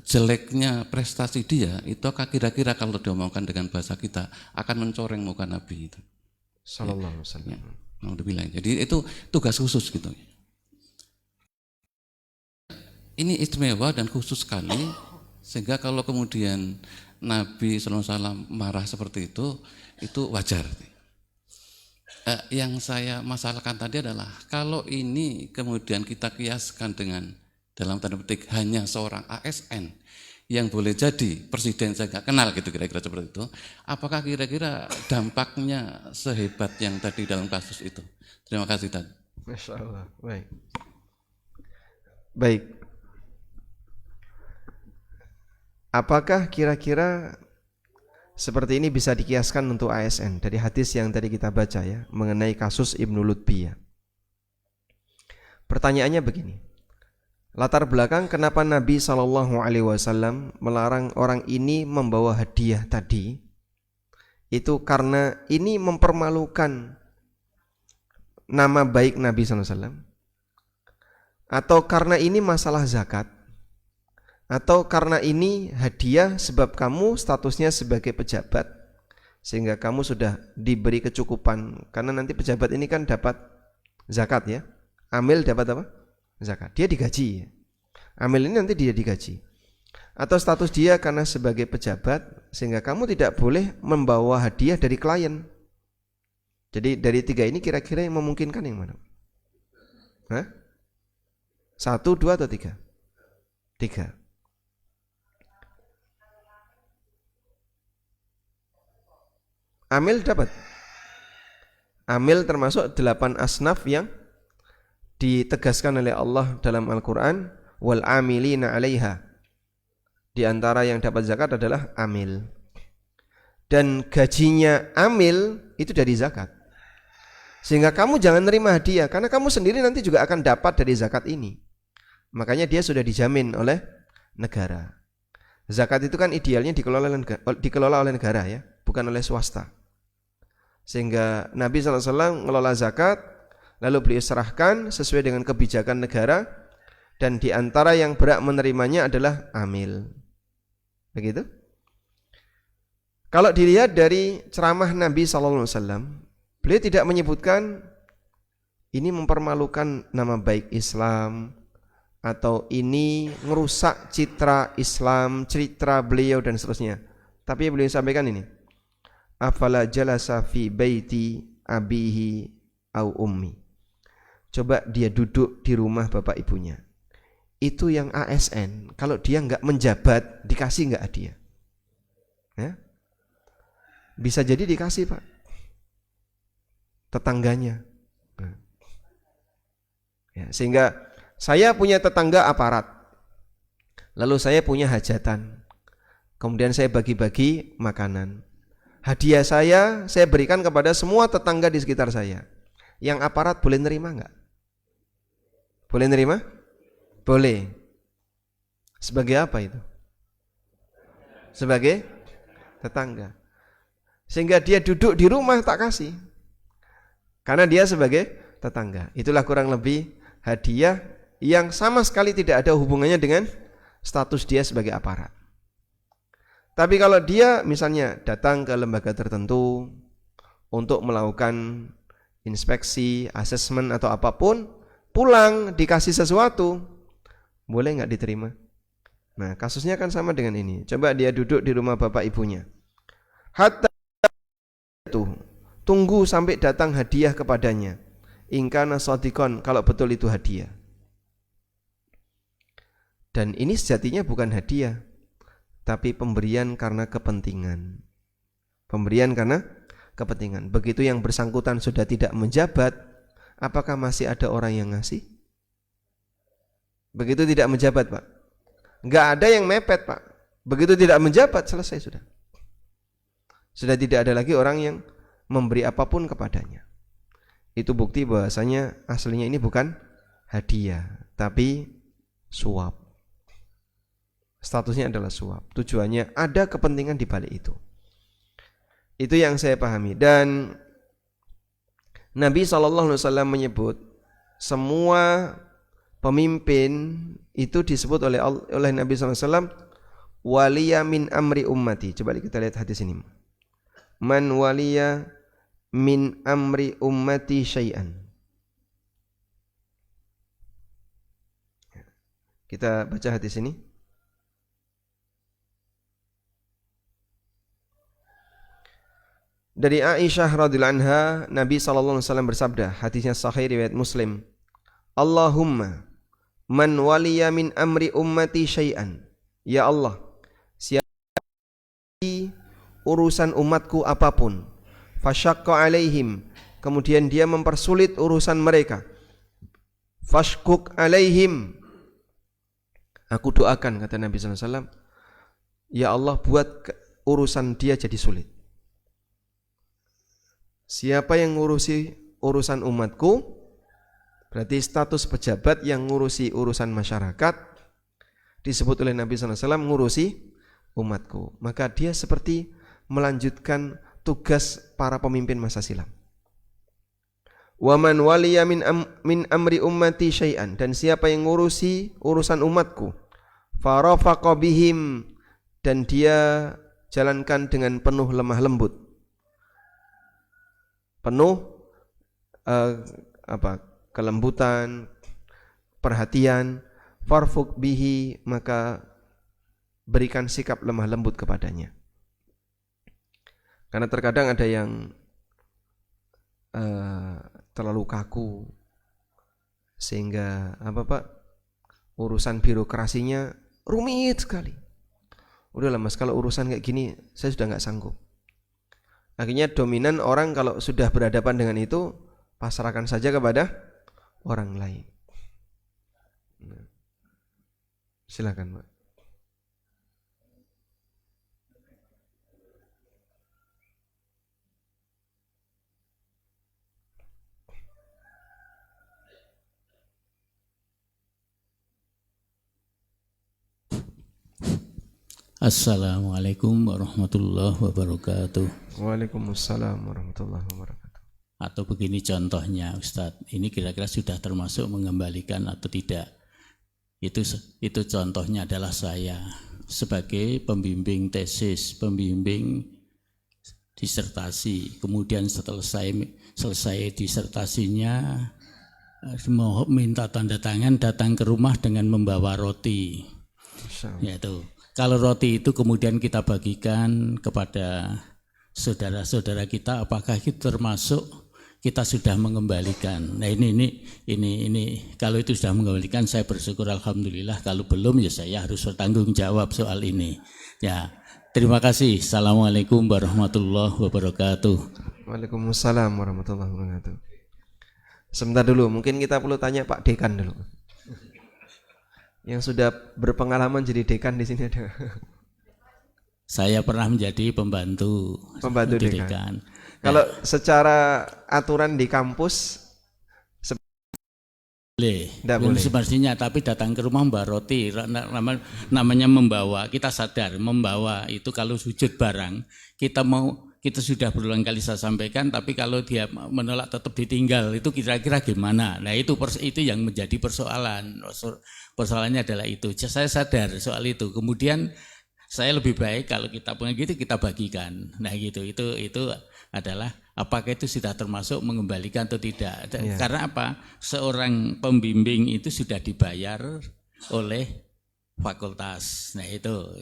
Jeleknya prestasi dia itu kira-kira kalau diomongkan dengan bahasa kita akan mencoreng muka Nabi itu. Sallallahu alaihi wasallam. Ya, jadi itu tugas khusus gitu. Ini istimewa dan khusus sekali sehingga kalau kemudian Nabi sallallahu alaihi wasallam marah seperti itu wajar. Yang saya masalahkan tadi adalah kalau ini kemudian kita kiaskan dengan dalam tanda petik hanya seorang ASN yang boleh jadi presiden saya nggak kenal gitu kira-kira seperti itu, apakah kira-kira dampaknya sehebat yang tadi dalam kasus itu? Terima kasih Tad. Masya Allah. Baik. Apakah kira-kira seperti ini bisa dikiaskan untuk ASN dari hadis yang tadi kita baca ya mengenai kasus Ibnu Lutbiyah? Pertanyaannya begini. Latar belakang kenapa Nabi SAW melarang orang ini membawa hadiah tadi itu karena ini mempermalukan nama baik Nabi SAW, atau karena ini masalah zakat, atau karena ini hadiah sebab kamu statusnya sebagai pejabat sehingga kamu sudah diberi kecukupan, karena nanti pejabat ini kan dapat zakat ya, amil dapat apa? Zakat, dia digaji. Amil ini nanti dia digaji. Atau status dia karena sebagai pejabat sehingga kamu tidak boleh membawa hadiah dari klien. Jadi dari tiga ini kira-kira yang memungkinkan yang mana? Hah? 1, 2 atau 3? 3. Amil dapat. Amil termasuk 8 asnaf yang ditegaskan oleh Allah dalam Al-Quran, wal amilina 'alaiha. Di antara yang dapat zakat adalah amil. Dan gajinya amil itu dari zakat. Sehingga kamu jangan nerima hadiah karena kamu sendiri nanti juga akan dapat dari zakat ini. Makanya dia sudah dijamin oleh negara. Zakat itu kan idealnya dikelola oleh negara ya, bukan oleh swasta. Sehingga Nabi SAW mengelola zakat, lalu beliau serahkan sesuai dengan kebijakan negara, dan di antara yang berhak menerimanya adalah amil. Begitu? Kalau dilihat dari ceramah Nabi SAW, beliau tidak menyebutkan ini mempermalukan nama baik Islam, atau ini merusak citra Islam, citra beliau dan seterusnya. Tapi beliau sampaikan ini, afala jalasa fi baiti abihi au ummi. Coba dia duduk di rumah bapak ibunya. Itu yang ASN, kalau dia nggak menjabat, dikasih nggak hadiah? Ya? Bisa jadi dikasih Pak, tetangganya. Ya, sehingga saya punya tetangga aparat, lalu saya punya hajatan, kemudian saya bagi-bagi makanan. Hadiah saya berikan kepada semua tetangga di sekitar saya. Yang aparat boleh nerima nggak? Boleh nerima? Boleh. Sebagai apa itu? Sebagai tetangga. Sehingga dia duduk di rumah tak kasih, karena dia sebagai tetangga. Itulah kurang lebih hadiah yang sama sekali tidak ada hubungannya dengan status dia sebagai aparat. Tapi kalau dia misalnya datang ke lembaga tertentu untuk melakukan inspeksi, asesmen atau apapun, pulang dikasih sesuatu, boleh nggak diterima? Nah, kasusnya kan sama dengan ini. Coba dia duduk di rumah bapak ibunya. Hatta tunggu sampai datang hadiah kepadanya. Ingkana shadiqan, kalau betul itu hadiah. Dan ini sejatinya bukan hadiah, tapi pemberian karena kepentingan. Pemberian karena kepentingan. Begitu yang bersangkutan sudah tidak menjabat, apakah masih ada orang yang ngasih? Begitu tidak menjabat Pak, nggak ada yang mepet Pak. Begitu tidak menjabat, selesai sudah. Sudah tidak ada lagi orang yang memberi apapun kepadanya. Itu bukti bahwasanya aslinya ini bukan hadiah, tapi suap. Statusnya adalah suap. Tujuannya ada kepentingan di balik itu. Itu yang saya pahami. Dan Nabi SAW menyebut semua pemimpin itu disebut oleh Nabi SAW waliya min amri ummati. Coba kita lihat hadis ini. Man waliya min amri ummati syai'an. Kita baca hadis ini. Dari Aisyah radhiyallahu anha, Nabi sallallahu alaihi wasallam bersabda, hadisnya sahih riwayat Muslim. Allahumma man waliya min amri ummati syai'an. Ya Allah, siapa urusan umatku apapun, fasyaqqa alaihim, kemudian dia mempersulit urusan mereka, fashkuk alaihim, aku doakan, kata Nabi sallallahu alaihi wasallam, ya Allah buat urusan dia jadi sulit. Siapa yang ngurusi urusan umatku, berarti status pejabat yang ngurusi urusan masyarakat, disebut oleh Nabi SAW ngurusi umatku. Maka dia seperti melanjutkan tugas para pemimpin masa silam. Wa man waliya min amri ummati syai'an, dan siapa yang ngurusi urusan umatku, farafaqa bihim, dan dia jalankan dengan penuh lemah lembut, penuh kelembutan, perhatian, farfuk bihi, maka berikan sikap lemah lembut kepadanya. Karena terkadang ada yang terlalu kaku, sehingga urusan birokrasinya rumit sekali. Udahlah Mas, kalau urusan kayak gini saya sudah nggak sanggup. Akhirnya dominan orang kalau sudah berhadapan dengan itu, pasrahkan saja kepada orang lain. Silakan Pak. Assalamualaikum warahmatullahi wabarakatuh. Waalaikumsalam warahmatullahi wabarakatuh. Atau begini contohnya Ustadz, ini kira-kira sudah termasuk mengembalikan atau tidak? Itu contohnya adalah saya sebagai pembimbing tesis, pembimbing disertasi. Kemudian setelah selesai disertasinya, mau minta tanda tangan, datang ke rumah dengan membawa roti. Yaitu, kalau roti itu kemudian kita bagikan kepada saudara-saudara kita, apakah itu termasuk kita sudah mengembalikan. Nah ini kalau itu sudah mengembalikan saya bersyukur alhamdulillah. Kalau belum ya saya harus bertanggung jawab soal ini. Ya, terima kasih. Assalamualaikum warahmatullahi wabarakatuh. Waalaikumsalam warahmatullahi wabarakatuh. Sebentar dulu, mungkin kita perlu tanya Pak Dekan dulu. Yang sudah berpengalaman jadi dekan di sini ada. Saya pernah menjadi pembantu dekan. Kalau secara aturan di kampus tidak boleh. Sebenarnya tapi datang ke rumah Mbak Roti namanya membawa, kita sadar membawa itu kalau sujud barang kita sudah berulang kali saya sampaikan, tapi kalau dia menolak tetap ditinggal itu kira-kira gimana? Nah itu yang menjadi persoalan. Persoalannya adalah itu. Saya sadar soal itu. Kemudian saya lebih baik kalau kita punya gitu kita bagikan. Nah gitu itu adalah apakah itu sudah termasuk mengembalikan atau tidak. Ya. Karena apa? Seorang pembimbing itu sudah dibayar oleh fakultas. Nah itu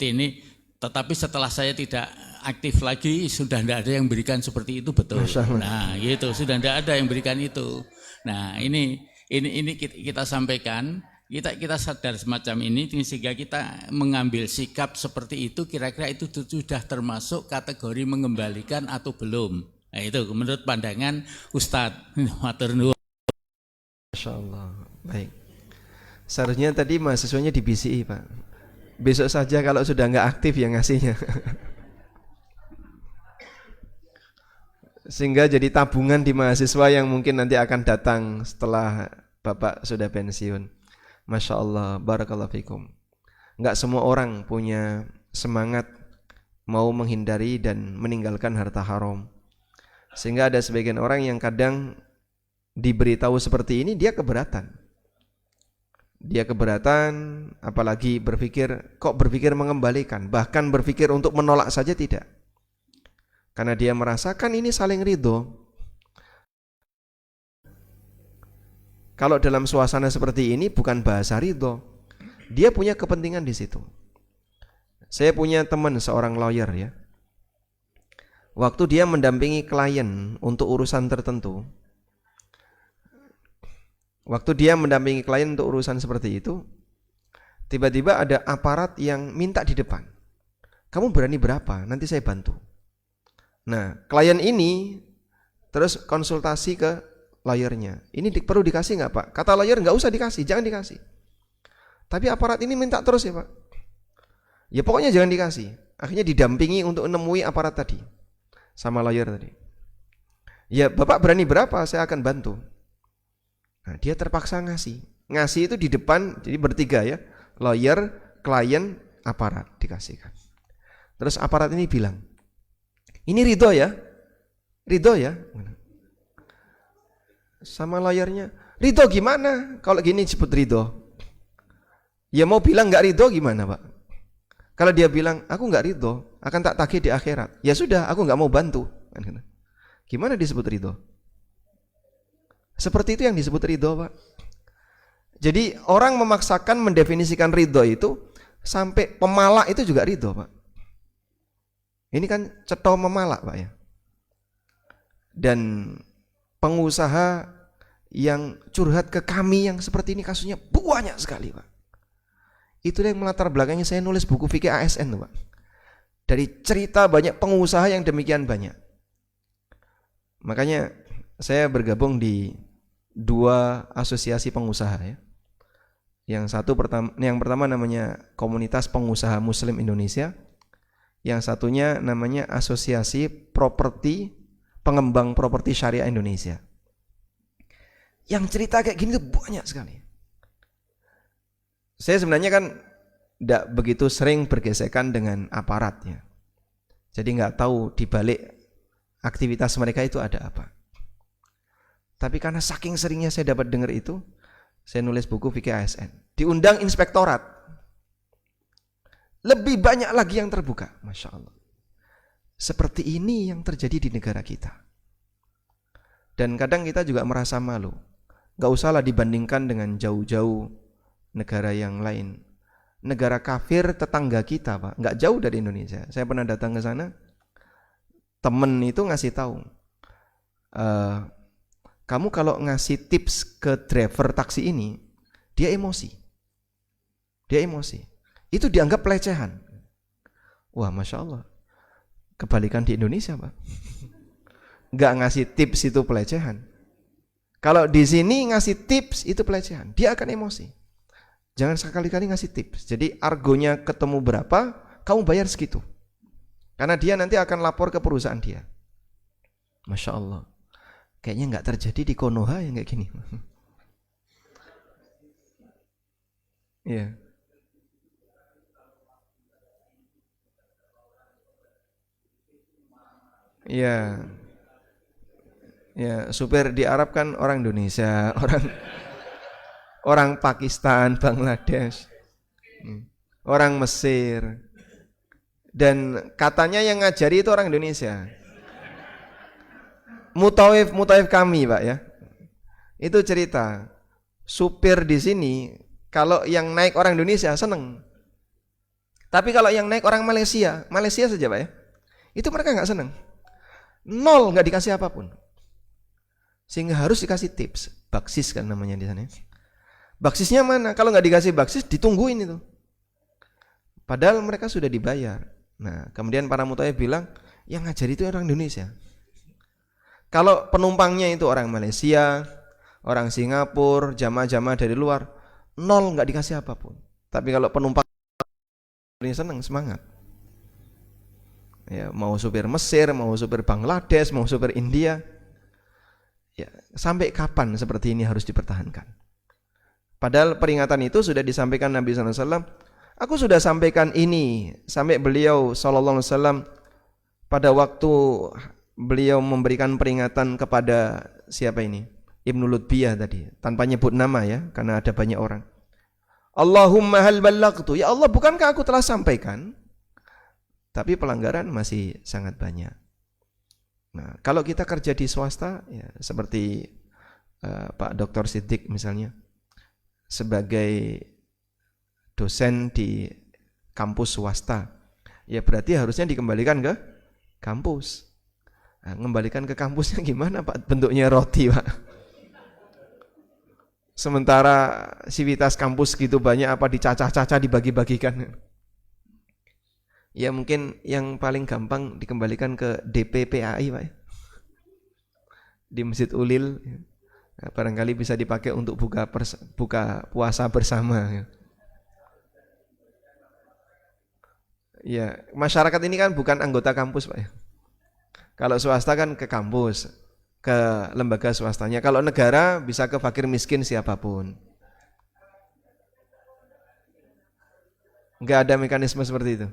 ini. Tetapi setelah saya tidak aktif lagi sudah tidak ada yang berikan seperti itu, betul. Nah gitu sudah tidak ada yang berikan itu. Nah ini kita sampaikan. Kita sadar semacam ini sehingga kita mengambil sikap seperti itu, kira-kira itu sudah termasuk kategori mengembalikan atau belum. Nah itu menurut pandangan Ustadz. Matur nuwun. Masya Allah. Baik. Seharusnya tadi mahasiswanya di BCI Pak. Besok saja kalau sudah nggak aktif ya ngasihnya. Sehingga jadi tabungan di mahasiswa yang mungkin nanti akan datang setelah Bapak sudah pensiun. Masya Allah, barakallahu fikum. Enggak semua orang punya semangat mau menghindari dan meninggalkan harta haram. Sehingga ada sebagian orang yang kadang diberitahu seperti ini dia keberatan. Dia keberatan, apalagi berpikir mengembalikan, bahkan berpikir untuk menolak saja tidak. Karena dia merasakan ini saling ridho. Kalau dalam suasana seperti ini bukan bahasa ridho, dia punya kepentingan di situ. Saya punya teman seorang lawyer ya. Waktu dia mendampingi klien untuk urusan tertentu, seperti itu, tiba-tiba ada aparat yang minta di depan. Kamu berani berapa? Nanti saya bantu. Nah, klien ini terus konsultasi ke lawyernya, ini perlu dikasih nggak Pak? Kata lawyer nggak usah dikasih, jangan dikasih. Tapi aparat ini minta terus ya Pak. Ya pokoknya jangan dikasih. Akhirnya didampingi untuk menemui aparat tadi sama lawyer tadi. Ya Bapak berani berapa? Saya akan bantu. Nah, dia terpaksa ngasih. Ngasih itu di depan, jadi bertiga ya, lawyer, klien, aparat dikasihkan. Terus aparat ini bilang, ini ridho ya, ridho ya. Sama lawyernya, ridho gimana? Kalau gini disebut ridho. Ya mau bilang nggak ridho gimana Pak? Kalau dia bilang aku nggak ridho, akan tak tagih di akhirat. Ya sudah, aku nggak mau bantu. Gimana disebut ridho? Seperti itu yang disebut ridho Pak. Jadi orang memaksakan mendefinisikan ridho itu sampai pemalak itu juga ridho Pak. Ini kan cetha memalak Pak ya. Dan pengusaha yang curhat ke kami yang seperti ini kasusnya banyak sekali Pak. Itulah yang melatar belakangnya saya nulis buku fikih ASN Pak. Dari cerita banyak pengusaha yang demikian banyak. Makanya saya bergabung di 2 asosiasi pengusaha ya. Yang pertama namanya Komunitas Pengusaha Muslim Indonesia. Yang satunya namanya Asosiasi Pengembang Properti Syariah Indonesia. Yang cerita kayak gini tuh banyak sekali. Saya sebenarnya kan tidak begitu sering bergesekan dengan aparat ya. Jadi nggak tahu di balik aktivitas mereka itu ada apa. Tapi karena saking seringnya saya dapat dengar itu, saya nulis buku fikih ASN. Diundang inspektorat. Lebih banyak lagi yang terbuka, Masya Allah. Seperti ini yang terjadi di negara kita. Dan kadang kita juga merasa malu. Gak usahlah dibandingkan dengan jauh-jauh negara yang lain. Negara kafir tetangga kita Pak, gak jauh dari Indonesia. Saya pernah datang ke sana, temen itu ngasih tahu, eh, kamu kalau ngasih tips ke driver taksi ini, dia emosi. Itu dianggap pelecehan. Wah, Masya Allah. Kebalikan di Indonesia, Pak. Nggak ngasih tips itu pelecehan. Kalau di sini ngasih tips itu pelecehan, dia akan emosi. Jangan sekali-kali ngasih tips. Jadi argonya ketemu berapa, kamu bayar segitu. Karena dia nanti akan lapor ke perusahaan dia. Masya Allah. Kayaknya nggak terjadi di Konoha yang kayak gini. Iya. Iya. Ya, supir di Arab kan orang Indonesia, orang Pakistan, Bangladesh, orang Mesir. Dan katanya yang ngajari itu orang Indonesia. Mutawif kami, Pak ya. Itu cerita. Supir di sini kalau yang naik orang Indonesia seneng. Tapi kalau yang naik orang Malaysia saja, Pak ya. Itu mereka nggak seneng. Nol, nggak dikasih apapun. Sehingga harus dikasih tips. Baksis kan namanya di sana. Baksisnya mana? Kalau nggak dikasih baksis, ditungguin itu. Padahal mereka sudah dibayar. Nah, kemudian para mutawif bilang, yang ngajari itu orang Indonesia. Kalau penumpangnya itu orang Malaysia, orang Singapura, jamaah-jamaah dari luar, nol, nggak dikasih apapun. Tapi kalau penumpang ini senang, semangat. Ya, mau supir Mesir, mau supir Bangladesh, mau supir India. Ya, sampai kapan seperti ini harus dipertahankan? Padahal peringatan itu sudah disampaikan Nabi SAW. Aku sudah sampaikan ini sampai beliau SAW pada waktu beliau memberikan peringatan kepada siapa ini? Ibnu Lutbiyah tadi, tanpa nyebut nama ya, karena ada banyak orang. Allahumma hal ballagtu, ya Allah bukankah aku telah sampaikan? Tapi pelanggaran masih sangat banyak. Nah, kalau kita kerja di swasta, ya, seperti Pak Dr. Siddiq misalnya, sebagai dosen di kampus swasta, ya berarti harusnya dikembalikan ke kampus. Nah, ngembalikan ke kampusnya gimana Pak? Bentuknya roti, Pak. Sementara sivitas kampus gitu banyak, apa dicacah-cacah dibagi-bagikan. Ya mungkin yang paling gampang dikembalikan ke DPPAI, Pak. Di Masjid Ulil, barangkali bisa dipakai untuk buka puasa bersama. Ya, masyarakat ini kan bukan anggota kampus, Pak. Kalau swasta kan ke kampus, ke lembaga swastanya. Kalau negara bisa ke fakir miskin siapapun. Enggak ada mekanisme seperti itu.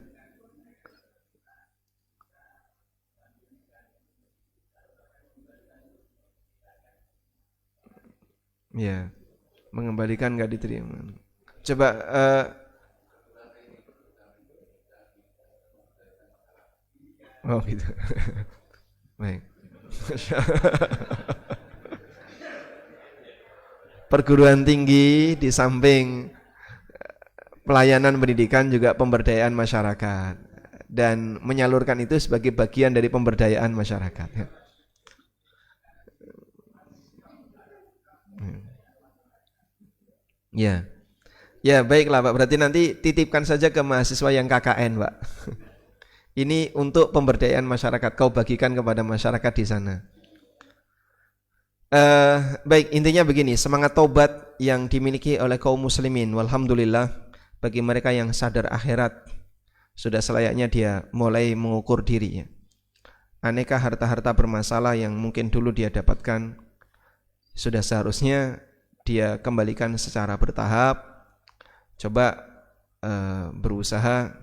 Ya, mengembalikan nggak diterima. Coba oh gitu. Baik. Perguruan tinggi di samping pelayanan pendidikan juga pemberdayaan masyarakat, dan menyalurkan itu sebagai bagian dari pemberdayaan masyarakat. Ya, ya baiklah Pak. Berarti nanti titipkan saja ke mahasiswa yang KKN, Pak. Ini untuk pemberdayaan masyarakat. Kau bagikan kepada masyarakat di sana. Baik, intinya begini. Semangat taubat yang dimiliki oleh kaum muslimin, walhamdulillah, bagi mereka yang sadar akhirat, sudah selayaknya dia mulai mengukur dirinya. Aneka harta-harta bermasalah yang mungkin dulu dia dapatkan, sudah seharusnya dia kembalikan secara bertahap. Coba berusaha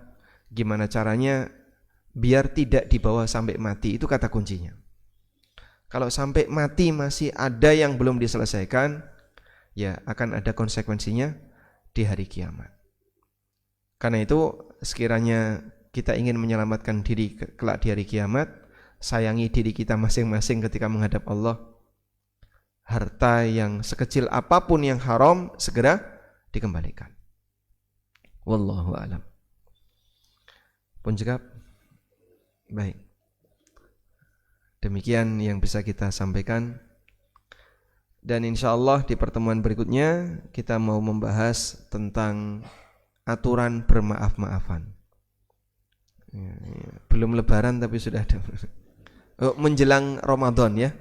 gimana caranya biar tidak dibawa sampai mati. Itu kata kuncinya. Kalau sampai mati masih ada yang belum diselesaikan, ya akan ada konsekuensinya di hari kiamat. Karena itu sekiranya kita ingin menyelamatkan diri kelak di hari kiamat, sayangi diri kita masing-masing ketika menghadap Allah. Harta yang sekecil apapun yang haram segera dikembalikan. Wallahu a'lam. Pun jawab. Baik. Demikian yang bisa kita sampaikan. Dan insya Allah di pertemuan berikutnya kita mau membahas tentang aturan bermaaf-maafan. Belum lebaran tapi sudah ada. Menjelang Ramadan ya.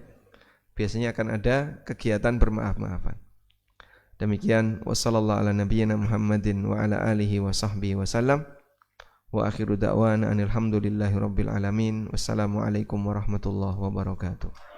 Biasanya akan ada kegiatan bermaaf-maafan. Demikian wassallallahu ala nabiyyina Muhammadin wa ala alihi wa sahbihi wasallam. Wa akhiru da'wana anil hamdulillahi rabbil alamin. Wassalamualaikum warahmatullahi wabarakatuh.